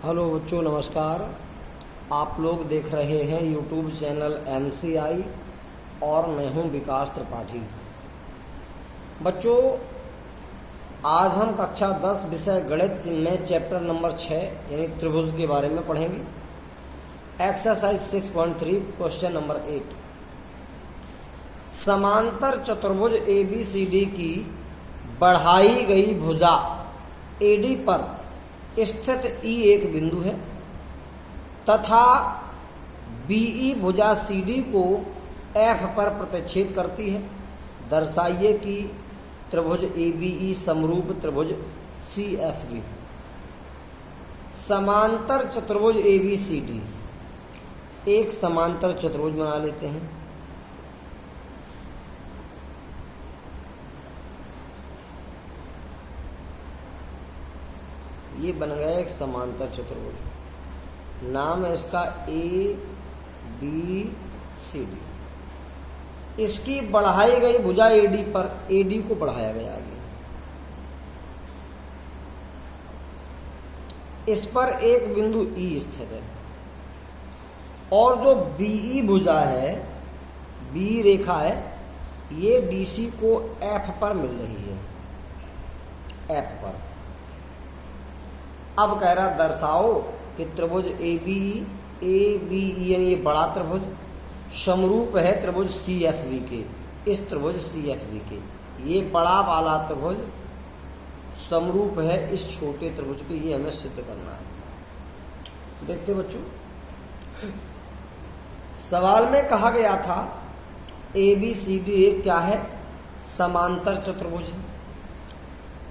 Hello बच्चों, नमस्कार। आप लोग देख रहे हैं यूट्यूब चैनल MCI और मैं हूं विकास त्रिपाठी। बच्चों, आज हम कक्षा 10 विषय गणित में चैप्टर नंबर 6 यानी त्रिभुज के बारे में पढ़ेंगे। Exercise 6.3 question number 8। समांतर चतुर्भुज ABCD की बढ़ाई गई भुजा AD पर स्थित E एक बिंदु है तथा BE भुजा CD को F पर प्रतिच्छेद करती है। दर्शाइए कि त्रिभुज ABE समरूप त्रिभुज CFB। समांतर चतुर्भुज ABCD, एक समांतर चतुर्भुज बना लेते हैं। ये बन गया एक समांतर चतुर्भुज। नाम है इसका ABCD। इसकी बढ़ाई गई भुजा AD पर, AD को बढ़ाया गया आगे। इस पर एक बिंदु E स्थित है और जो BE भुजा है, B रेखा है, ये DC को F पर मिल रही है, F पर। अब कह रहा दर्शाओ कि त्रिभुज ABE यानी ये बड़ा त्रिभुज समरूप है त्रिभुज CFB के। इस त्रिभुज CFB के ये बड़ा वाला त्रिभुज समरूप है इस छोटे त्रिभुज के। ये हमें सिद्ध करना है। देखते बच्चों, सवाल में कहा गया था ABCD एक क्या है? समांतर चतुर्भुज है।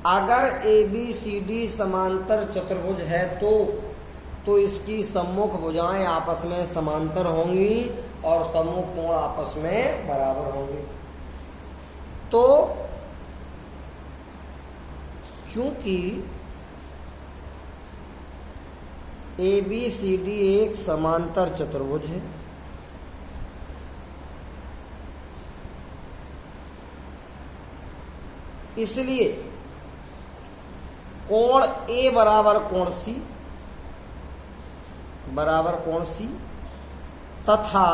अगर ABCD समांतर चतुर्भुज है तो इसकी सम्मुख भुजाएं आपस में समांतर होंगी और सम्मुख कोण आपस में बराबर होंगे। तो चूंकि ABCD एक समांतर चतुर्भुज है, इसलिए कोण A बराबर कोण C तथा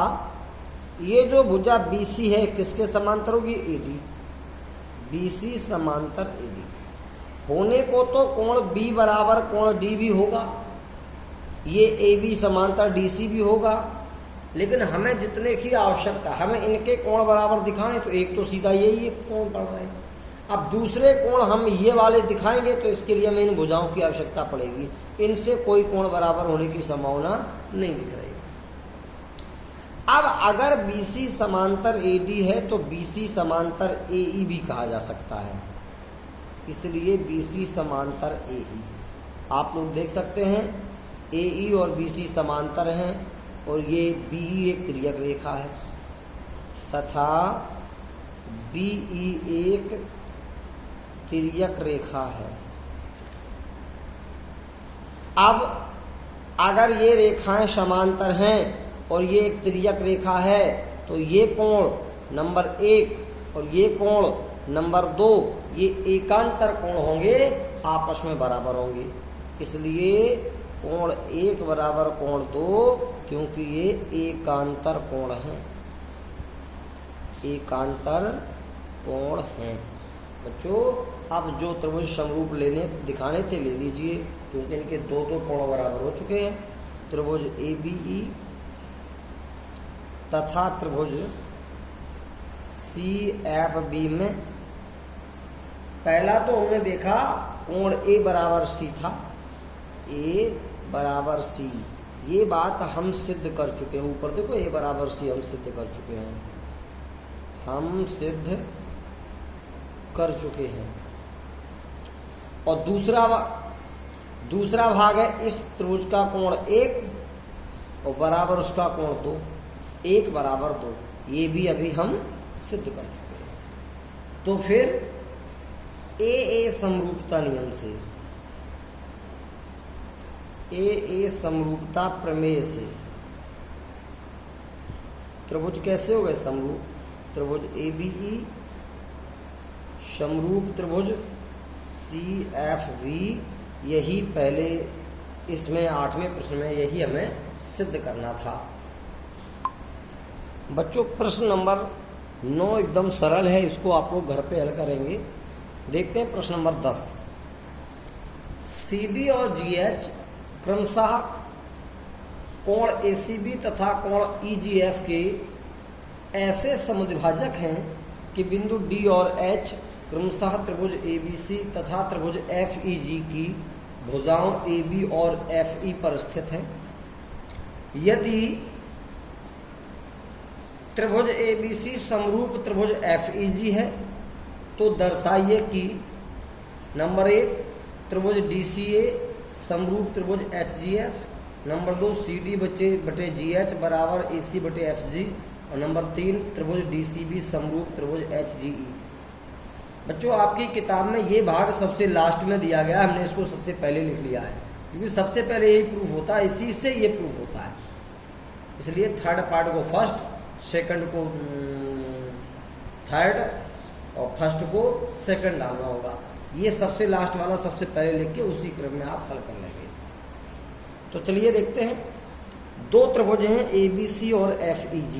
ये जो भुजा BC है किसके समांतर होगी? AD। BC समांतर AD होने को तो कोण B बराबर कोण D भी होगा, ये AB समांतर DC भी होगा, लेकिन हमें जितने की आवश्यकता, हमें इनके कोण बराबर दिखाने, तो एक तो सीधा यही एक कोण पड़ रहा है। अब दूसरे कोण हम ये वाले दिखाएंगे तो इसके लिए हमें इन भुजाओं की आवश्यकता पड़ेगी। इनसे कोई कोण बराबर होने की संभावना नहीं दिख रही। अब अगर BC समांतर AD है तो BC समांतर AE भी कहा जा सकता है, इसलिए BC समांतर AE। आप लोग देख सकते हैं AE और BC समांतर हैं और ये BE एक तिर्यक रेखा है तथा BE एक तिर्यक रेखा है। अब अगर ये रेखाएं समांतर हैं और ये एक तिर्यक रेखा है तो ये कोण नंबर 1 और ये कोण नंबर 2 ये एकांतर कोण होंगे, आपस में बराबर होंगे। इसलिए कोण 1 बराबर कोण 2, क्योंकि ये एकांतर कोण है, एकांतर कोण है। बच्चों, अब जो त्रिभुज समरूप दिखाने थे ले लीजिए, क्योंकि इनके दो कोण बराबर हो चुके हैं। त्रिभुज ABE तथा त्रिभुज CFB में पहला तो हमने देखा कोण A बराबर C था, A बराबर C। ये बात हम सिद्ध कर चुके हैं। ऊपर देखो A बराबर C हम सिद्ध कर चुके हैं, हम सिद्ध कर चुके हैं। और दूसरा भाग है इस त्रिभुज का कोण 1 और बराबर उसका कोण 2, 1 बराबर 2। ये भी अभी हम सिद्ध कर चुके हैं। तो फिर AA समरूपता नियम से, AA समरूपता प्रमेय से त्रिभुज कैसे हो गए समरूप? त्रिभुज ABE समरूप त्रिभुज CFV यही पहले इसमें 8वें प्रश्न में यही हमें सिद्ध करना था। बच्चों प्रश्न नंबर 9 एकदम सरल है, इसको आप लोग घर पे हल करेंगे। देखते हैं प्रश्न नंबर 10। CD और GH क्रमशः कोण ACB तथा कोण EGF के ऐसे समद्विभाजक हैं कि बिंदु D और H क्रमशः त्रिभुज ABC तथा त्रिभुज FEG की भुजाओं AB और FE पर स्थित हैं। यदि त्रिभुज ABC समरूप त्रिभुज FEG है तो दर्शाइए कि नंबर 1 त्रिभुज DCA समरूप त्रिभुज HGF, नंबर 2 CD बटे GH बराबर AC बटे FG, और नंबर 3 त्रिभुज DCB समरूप त्रिभुज HGE। बच्चों आपकी किताब में ये भाग सबसे लास्ट में दिया गया, हमने इसको सबसे पहले लिख लिया है क्योंकि सबसे पहले यही प्रूफ होता है, इसी से ये प्रूफ होता है। इसलिए थर्ड पार्ट को फर्स्ट, सेकंड को थर्ड और फर्स्ट को सेकंड डालना होगा। ये सबसे लास्ट वाला सबसे पहले लिख के उसी क्रम में आप हल कर लेंगे। तो चलिए देखते हैं। 2 त्रिभुज हैं ABC और FEG।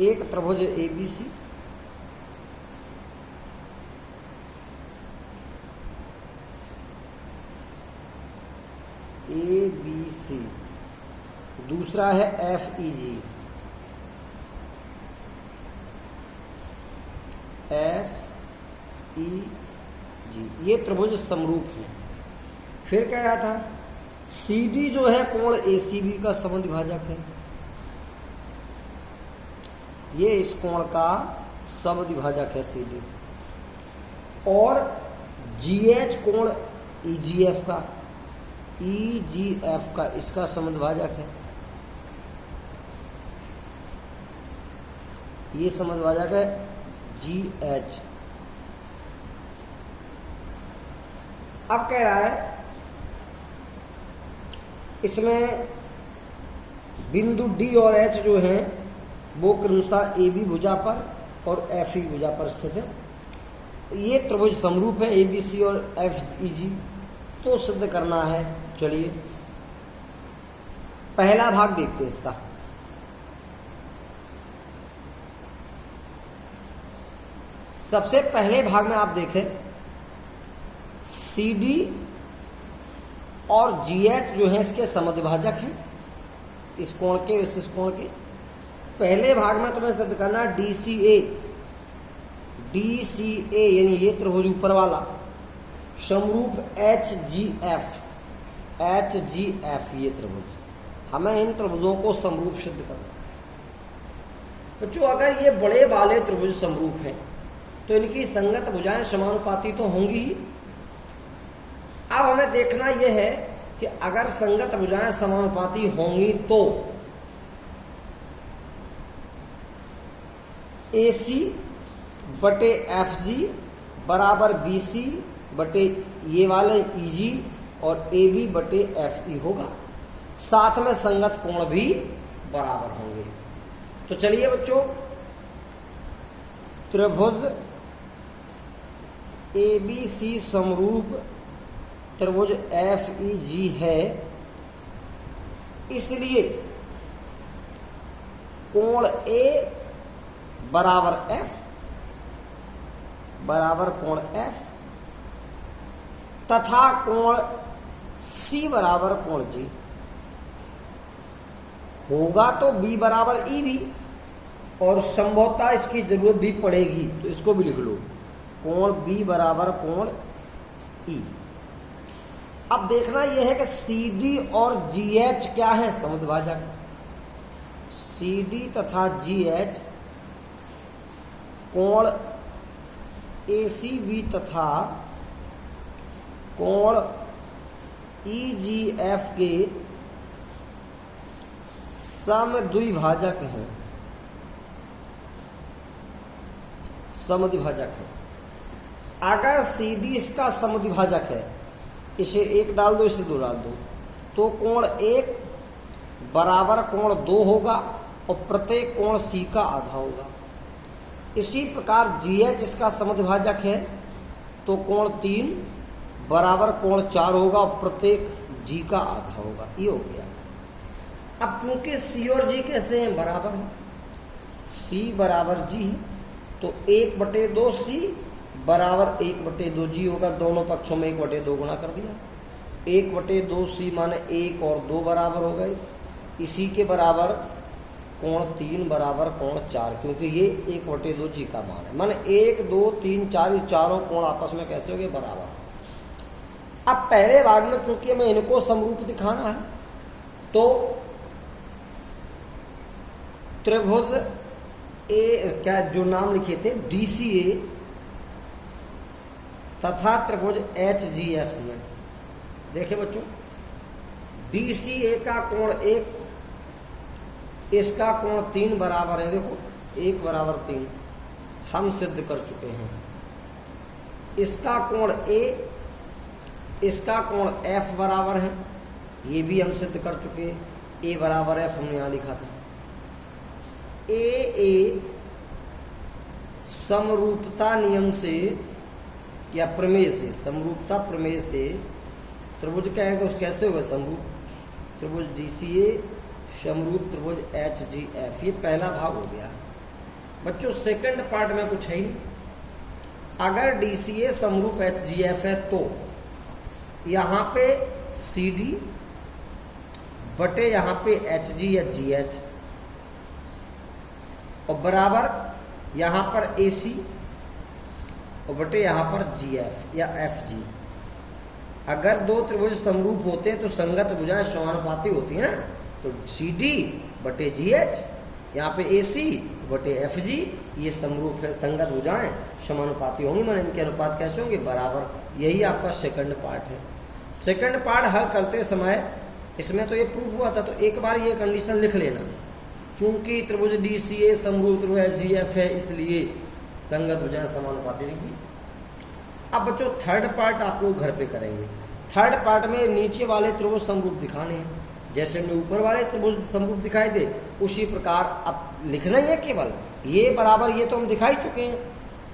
एक त्रिभुज ABC दूसरा है FEG ये त्रिभुज समरूप है। फिर कह रहा था CD जो है कोण ACB का समद्विभाजक है, ये इस कोण का समद्विभाजक है CD, और GH कोण EGF का इसका समद्विभाजक है, ये समद्विभाजक है GH। अब कह रहा है इसमें बिंदु D और H जो हैं वो क्रमशः AB भुजा पर और FE भुजा पर स्थित है। ये त्रिभुज समरूप है ABC और FEG, तो सिद्ध करना है। चलिए पहला भाग देखते हैं इसका। सबसे पहले भाग में आप देखें CD और GH जो है इसके समद्विभाजक हैं, इस कोण के इस कोण के। पहले भाग में तुम्हें सिद्ध करना DCA यानी ये त्रिभुज ऊपर वाला समरूप HGF ये त्रिभुज, हमें इन त्रिभुजों को समरूप सिद्ध करना। बच्चों अगर ये बड़े वाले त्रिभुज समरूप हैं तो इनकी संगत भुजाएं समानुपाती तो होंगी ही। अब हमें देखना यह है कि अगर संगत भुजाएं समानुपाती होंगी तो AC बटे FG बराबर BC बटे ये वाले EG और AB बटे FE होगा, साथ में संगत कोण भी बराबर होंगे। तो चलिए बच्चों त्रिभुज ABC समरूप त्रिभुज FEG है, इसलिए कोण A बराबर F बराबर कोण F तथा कोण C बराबर कोण G होगा तो B बराबर E भी, और संभवतः इसकी जरूरत भी पड़ेगी तो इसको भी लिख लो, कोण B बराबर कोण E। अब देखना यह है कि CD और GH क्या है समद्विभाजक। CD तथा GH कोण ACB तथा कोण EGF के समद्विभाजक हैं, समद्विभाजक है। अगर CD इसका समद्विभाजक है, इसे 1 डाल दो, इसे 2 डाल दो, तो कोण 1 बराबर कोण 2 होगा और प्रत्येक कोण C का आधा होगा। इसी प्रकार GH इसका समद्विभाजक है, तो कोण 3 बराबर कोण 4 होगा और प्रत्येक जी का आधा होगा। ये हो गया। अब क्योंकि सी और जी कैसे हैं, बराबर है, सी बराबर जी है, तो 1/2 सी बराबर 1/2 जी होगा। दोनों पक्षों में 1/2 गुणा कर दिया। 1/2 सी माने 1 और 2 बराबर हो गए। इसी के बराबर कोण 3 बराबर कोण 4, क्योंकि ये 1/2 जी का मान है। माने 1 2 3 4 ये चारों कोण आपस में कैसे हो गए, बराबर। अब पहले भाग में चूंकि हमें इनको समरूप दिखाना है, तो त्रिभुज क्या जो नाम लिखे थे DCA तथा त्रिभुज HGF में देखे बच्चों, DCA का कोण 1, इसका कोण 3 बराबर है। देखो 1 बराबर 3 हम सिद्ध कर चुके हैं। इसका कोण A, इसका कोण F बराबर है, ये भी हम सिद्ध कर चुके हैं। A बराबर F हमने यहां लिखा था। A समरूपता नियम से या प्रमेय से, समरूपता प्रमेय से त्रिभुज क्या है, कैसे होगा समरूप, त्रिभुज DCA समरूप त्रिभुज HGF। ये पहला भाग हो गया। बच्चों सेकंड पार्ट में कुछ है ही। अगर DCA समरूप HGF है तो यहां पे CD बटे यहां पे HG या GH और बराबर यहां पर AC और बटे यहां पर GF या FG। अगर दो त्रिभुज समरूप होते हैं तो संगत भुजाएं समानुपाती होती हैं ना, तो CD बटे GH, यहाँ पे AC बटे FG, ये समरूप है, संगत भुजाएं समानुपाती होंगी। मैंने इनके अनुपात कैसे होंगे, बराबर। यही आपका सेकंड पार्ट है। सेकंड पार्ट हल करते समय इसमें तो ये प्रूफ हुआ था, तो एक बार ये कंडीशन लिख लेना, चूंकि त्रिभुज DCA समरूप त्रिभुज HGF है इसलिए संगत भुजाएं समानुपाती रहेंगी। अब बच्चों थर्ड पार्ट आप लोग घर पे करेंगे। थर्ड पार्ट में नीचे वाले त्रिभुज समरूप दिखाने हैं, जैसे हमने ऊपर वाले त्रिभुज समरूप दिखाए थे उसी प्रकार अब लिखना ही है। केवल ये बराबर ये तो हम दिखाई चुके हैं,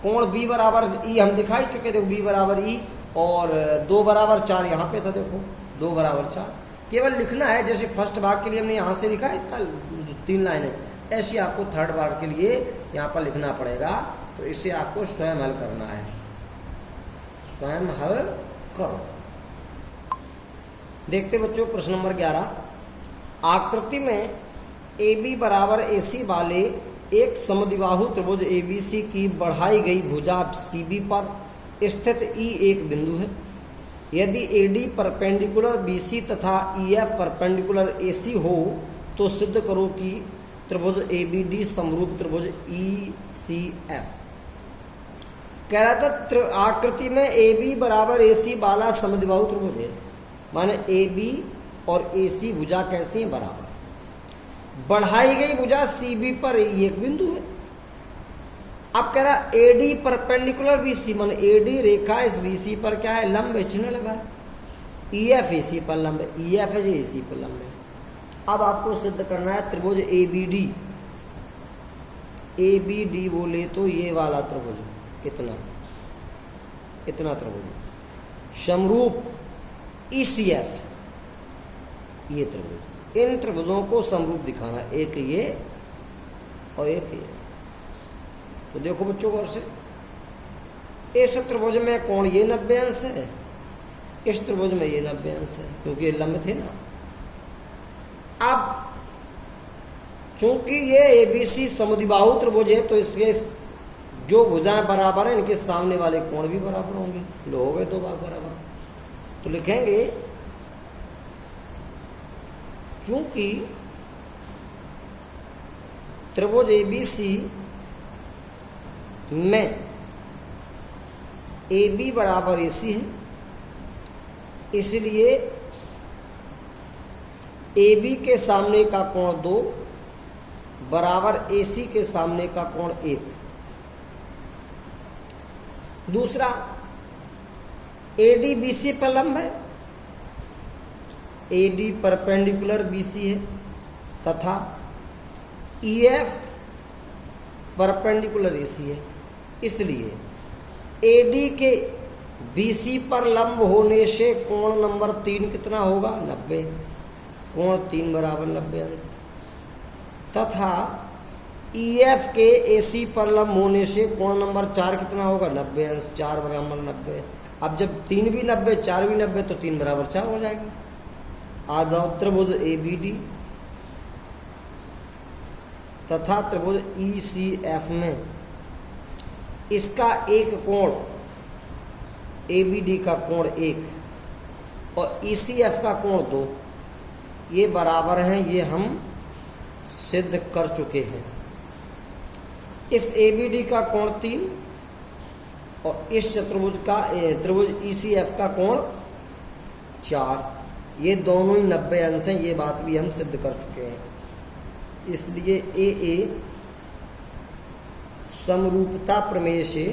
कोण B बराबर E हम दिखाई चुके थे, B बराबर E और 2 बराबर 4 यहाँ पे था। देखो 2 बराबर 4 केवल लिखना है। जैसे फर्स्ट भाग के लिए हमने यहाँ से लिखा है 3 लाइनें, ऐसे आपको थर्ड भाग के लिए यहाँ पर लिखना पड़ेगा। तो इसे आपको स्वयं हल करना है, स्वयं हल करो। देखते बच्चों प्रश्न नंबर 11। आकृति में AB बराबर AC वाले एक समद्विबाहु त्रिभुज ABC की बढ़ाई गई भुजा CB पर स्थित E एक बिंदु है। यदि AD परपेंडिकुलर BC तथा EF परपेंडिकुलर AC हो तो सिद्ध करो कि त्रिभुज ABD समरूप त्रिभुज ECF। कह रहा था आकृति में AB बराबर AC वाला समद्विबाहु त्रिभुज है, माने AB और AC भुजा कैसी है, बराबर। बढ़ाई गई भुजा CB पर एक बिंदु है। अब कह रहा AD परपेंडिकुलर BC, माने AD रेखा इस BC पर क्या है, लंब है, चिन्ह लगा है। EF AC पर लंब है, EF है जो AC पर लंब है। अब आपको सिद्ध करना है त्रिभुज ABD बोले तो ये वाला त्रिभुज इतना त्रिभुज समरूप ECF, ये त्रिभुज, इन त्रिभुजों को समरूप दिखाना, एक ये और एक ये। तो देखो बच्चों गौर से, इस त्रिभुज में कोण ये 90 अंश है, इस त्रिभुज में ये 90 अंश है, क्योंकि ये लंब थे ना। अब चूंकि ये ABC समद्विबाहु त्रिभुज है तो इसके जो भुजाएं बराबर हैं इनके सामने वाले कोण भी बराबर होंगे, लो हो गए 2 भाग बराबर। तो लिखेंगे चूंकि त्रिभुज ABC में AB बराबर AC है, इसलिए AB के सामने का कोण 2 बराबर AC के सामने का कोण 1। दूसरा AD BC पर लंब है, AD परपेंडिकुलर BC है तथा EF परपेंडिकुलर AC है, इसलिए AD के BC पर लंब होने से कोण नंबर 3 कितना होगा 90, कोण 3 बराबर 90 अंश। तथा EF के AC पर लंब होने से कोण नंबर 4 कितना होगा 90 अंश, 4 बराबर 90। अब जब 3 भी 90 4 भी 90 तो 3 बराबर 4 हो जाएगा। आ जाओ त्रिभुज ABD तथा त्रिभुज ECF में इसका एक कोण ABD का कोण 1 और ECF का कोण 2 ये बराबर हैं, ये हम सिद्ध कर चुके हैं। इस ABD का कोण 3 और इस चतुर्भुज का त्रिभुज ECF का कोण 4, ये दोनों ही 90 अंश हैं, ये बात भी हम सिद्ध कर चुके हैं। इसलिए AA समरूपता प्रमेय से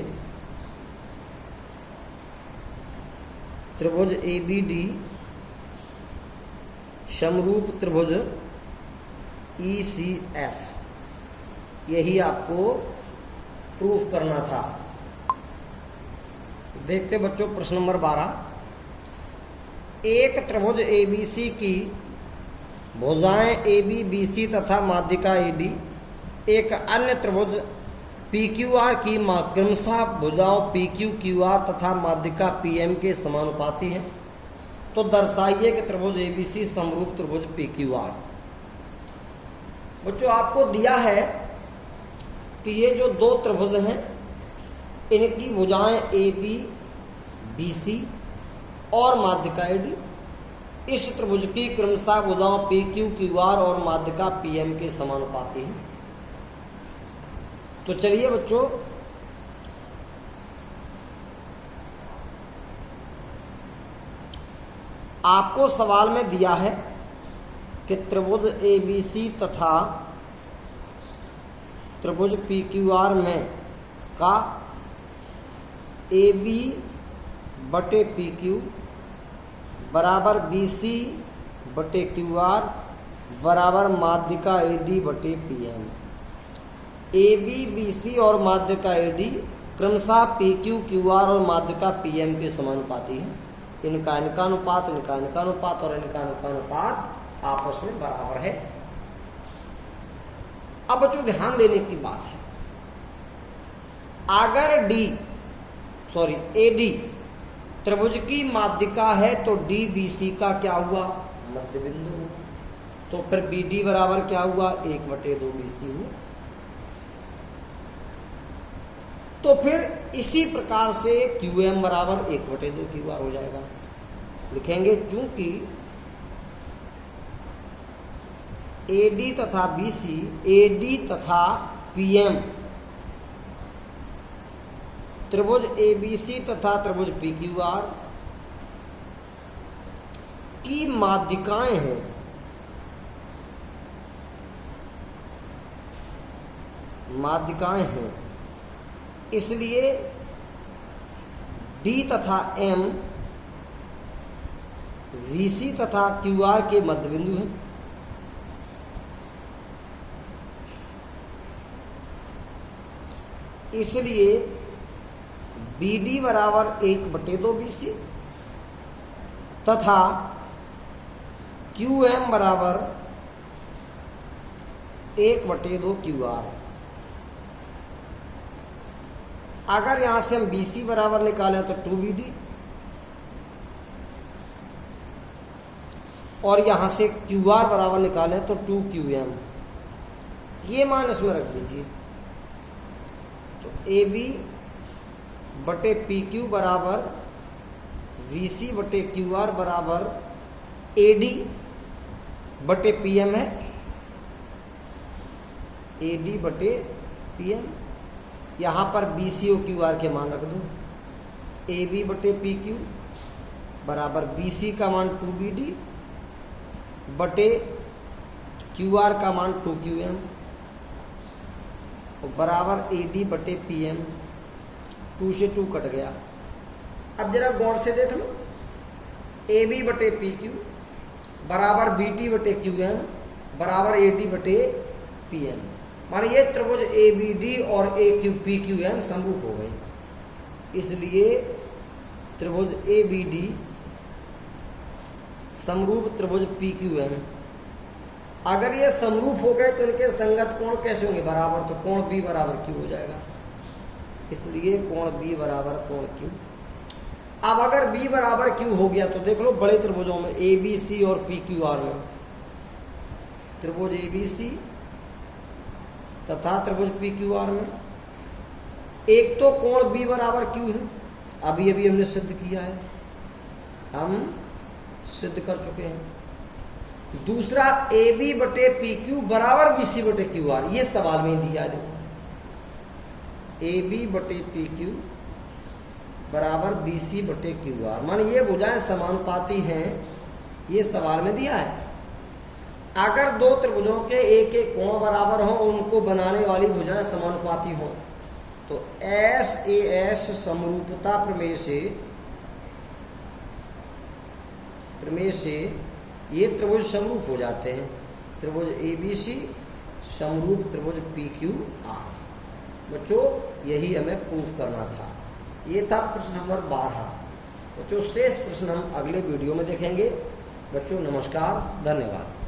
त्रिभुज ABD समरूप त्रिभुज ECF, यही आपको प्रूफ करना था। देखते बच्चों प्रश्न नंबर 12। एक त्रिभुज ABC की भुजाएं AB BC तथा माध्यिका AD एक अन्य त्रिभुज PQR की क्रमशः भुजाओं PQ QR तथा माध्यिका PM के समानुपाती हैं, तो दर्शाइए कि त्रिभुज ABC समरूप त्रिभुज PQR। बच्चों आपको दिया है कि ये जो दो त्रिभुज हैं इनकी भुजाएं AB BC और माध्यिका AD इस त्रिभुज की क्रमशः भुजाओं PQ QR और माध्यिका PM के समानुपाती हैं। तो चलिए बच्चों आपको सवाल में दिया है कि त्रिभुज ABC तथा त्रिभुज PQR में का AB बटे PQ बराबर BC बटे QR बराबर माध्यिका AD बटे PM। AB BC और माध्यिका AD क्रमशः PQ QR और माध्यिका PM के समानुपाती है। इनका अनुपात और इनका अनुपात आपस में बराबर है। अब बच्चों ध्यान देने की बात है, अगर AD त्रिभुज की माध्यिका है तो DBC का क्या हुआ मध्य बिंदु, तो फिर BD बराबर क्या हुआ 1/2 BC हुआ। तो फिर इसी प्रकार से QM बराबर 1/2 QR हो जाएगा। लिखेंगे चूंकि AD तथा BC AD तथा PM त्रिभुज ABC तथा त्रिभुज PQR की माध्यिकाएं हैं, इसलिए D तथा M VC तथा QR के मध्य बिंदु हैं। इसलिए BD बराबर 1/2 BC तथा QM बराबर 1/2 QR। अगर यहां से हम BC बराबर निकालें तो 2BD और यहां से QR बराबर निकालें तो 2QM, ये मान इसमें रख दीजिए। तो AB बटे PQ बराबर VC बटे QR बराबर AD बटे PM है, AD बटे PM। यहाँ पर BC और QR के मान रख दो। AB बटे PQ बराबर BC का मान 2BD बटे QR का मान 2QM और बराबर AD बटे PM। 2 से 2 कट गया। अब जरा गौर से देख लो, AB बटे PQ बराबर BT बटे QM बराबर AD बटे PM। माने ये त्रिभुज ABD और PQM समरूप हो गए। इसलिए त्रिभुज ABD समरूप त्रिभुज PQM। अगर ये समरूप हो गए तो इनके संगत कोण कैसे होंगे? बराबर। तो कोण B बराबर Q हो जाएगा, इसलिए कोण B बराबर कोण Q। अब अगर B बराबर Q हो गया तो देख लो बड़े त्रिभुजों में ABC और PQR में, त्रिभुज ABC तथा त्रिभुज PQR में एक तो कोण B बराबर Q है, अभी अभी हमने सिद्ध किया है, हम सिद्ध कर चुके हैं। दूसरा AB बटे PQ बराबर BC बटे QR, ये सवाल में दिया है। देखो AB बटे PQ बराबर BC बटे QR, मान ये भुजाएं समानुपाती हैं, ये सवाल में दिया है। अगर दो त्रिभुजों के एक एक कोण बराबर हों, उनको बनाने वाली भुजाएं समानुपाती हों, तो SAS समरूपता प्रमेय से ये त्रिभुज समरूप हो जाते हैं। त्रिभुज ABC समरूप त्रिभुज PQR। बच्चों यही हमें प्रूफ करना था। ये था प्रश्न नंबर 12। बच्चों शेष प्रश्न हम अगले वीडियो में देखेंगे। बच्चों नमस्कार, धन्यवाद।